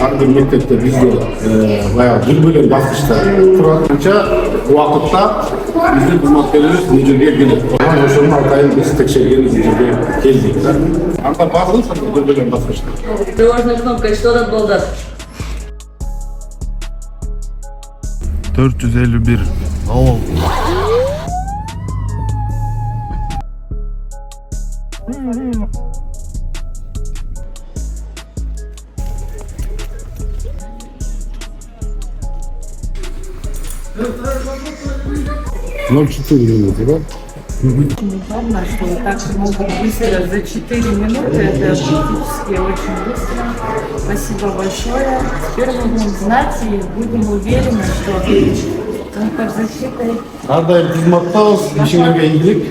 ар бир мектепте бизде баягы бөлмөлөр баскычта туранча убакытта биздин кызматкерлерибиз бул жерге келет. Ошону атайын биз текшергенибиз бул жерге келдик да. Анда бардыңыз бөлмөлөр баскычта? Тревожная кнопка, что тут было? 451 авал. Ноль 4 минуты, да? Удобно, что вот так могут быстро за 4 минуты, это практически очень быстро. Спасибо большое. Теперь мы будем знать и будем уверены, что он под защитой. Ар дайым кызматтабыз, ишиңерге ийгилик.